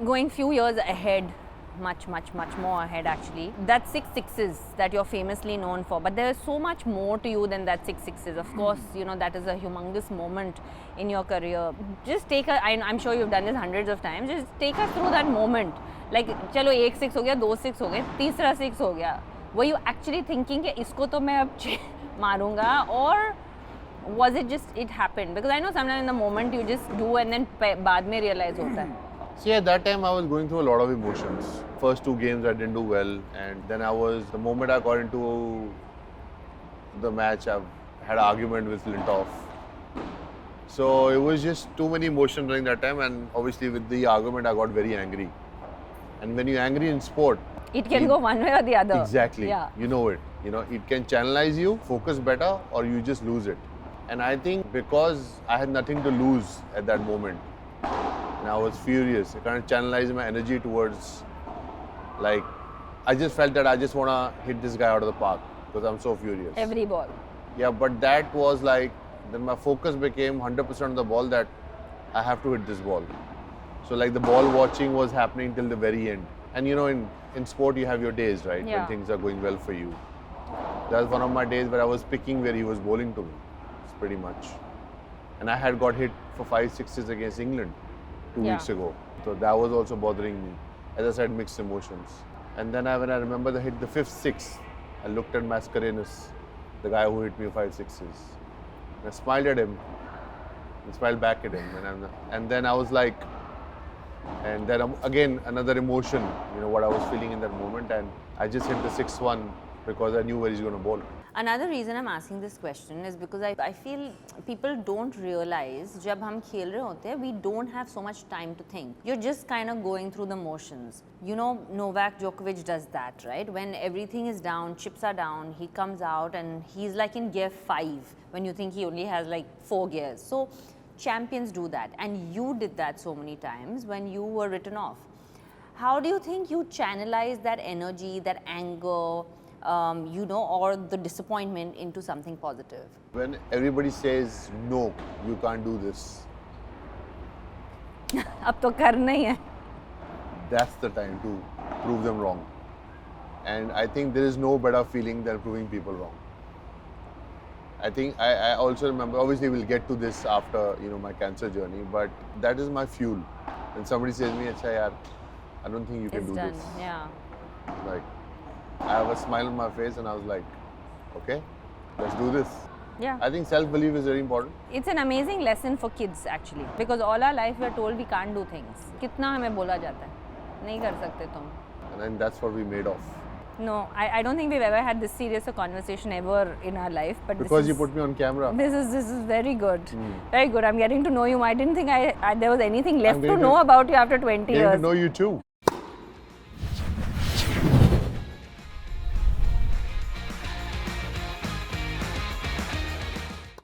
going few years ahead, much more ahead actually. That 6 6s that you're famously known for, but there is so much more to you than that 6 6s. Of course, you know, that is a humongous moment in your career. Just take I'm sure you've done this hundreds of times. Just take us through that moment. Like, चलो 1 6 हो गया, 2 6 हो गए, तीसरा 6 हो गया. Were you actually thinking कि इसको तो मैं अब मारूंगा, or was it just it happened? Because I know sometimes in the moment you just do and then बाद में realize होता है. See, at that time I was going through a lot of emotions. First 2 games I didn't do well, and then the moment I got into the match, I had an argument with Flintoff. So it was just too many emotions during that time, and obviously with the argument I got very angry. And when you're angry in sport, it can go one way or the other. Exactly. Yeah. You know it. You know, it can channelize you, focus better, or you just lose it. And I think because I had nothing to lose at that moment, and I was furious, I kind of channelized my energy towards, like, I just felt that I just want to hit this guy out of the park because I'm so furious. Every ball. Yeah, but that was like, then my focus became 100% on the ball, that I have to hit this ball. So like the ball watching was happening till the very end. And you know, in sport you have your days, right? Yeah. When things are going well for you. That was one of my days where I was picking where he was bowling to me, pretty much. And I had got hit for 5 6s against England 2 weeks ago. So that was also bothering me. As I said, mixed emotions. And then when I remember the 5th 6, I looked at Mascarenhas, the guy who hit me 5 6s. And I smiled at him and smiled back at him. And then I was like, and then again another emotion, you know, what I was feeling in that moment, and I just hit the 6-1 because I knew where he's going to bowl. Another reason I'm asking this question is because I feel people don't realize जब हम खेल रहे होते हैं, we don't have so much time to think. You're just kind of going through the motions. You know, Novak Djokovic does that, right? When everything is down, chips are down, he comes out and he's like in gear 5 when you think he only has like 4 gears. So champions do that, and you did that so many times when you were written off. How do you think you channelize that energy, that anger, you know, or the disappointment into something positive? When everybody says, no, you can't do this, अब तो करना ही है. that's the time to prove them wrong. And I think there is no better feeling than proving people wrong. I think I also remember, obviously we'll get to this after, you know, my cancer journey, but that is my fuel. When somebody says to me, "Acha yaar, I don't think you can do Done. this." Yeah. Like, I have a smile on my face and I was like, okay, let's do this. Yeah. I think self-belief is very important. It's an amazing lesson for kids actually, because all our life we are told we can't do things. कितना हमें बोला जाता है, नहीं कर सकते तुम. And then that's what we made of. No, I don't think we've ever had this serious a conversation ever in our life. But Because you put me on camera. This is very good. Very good. I'm getting to know you. I didn't think there was anything left to getting know about you after 20 Getting years. to know you too.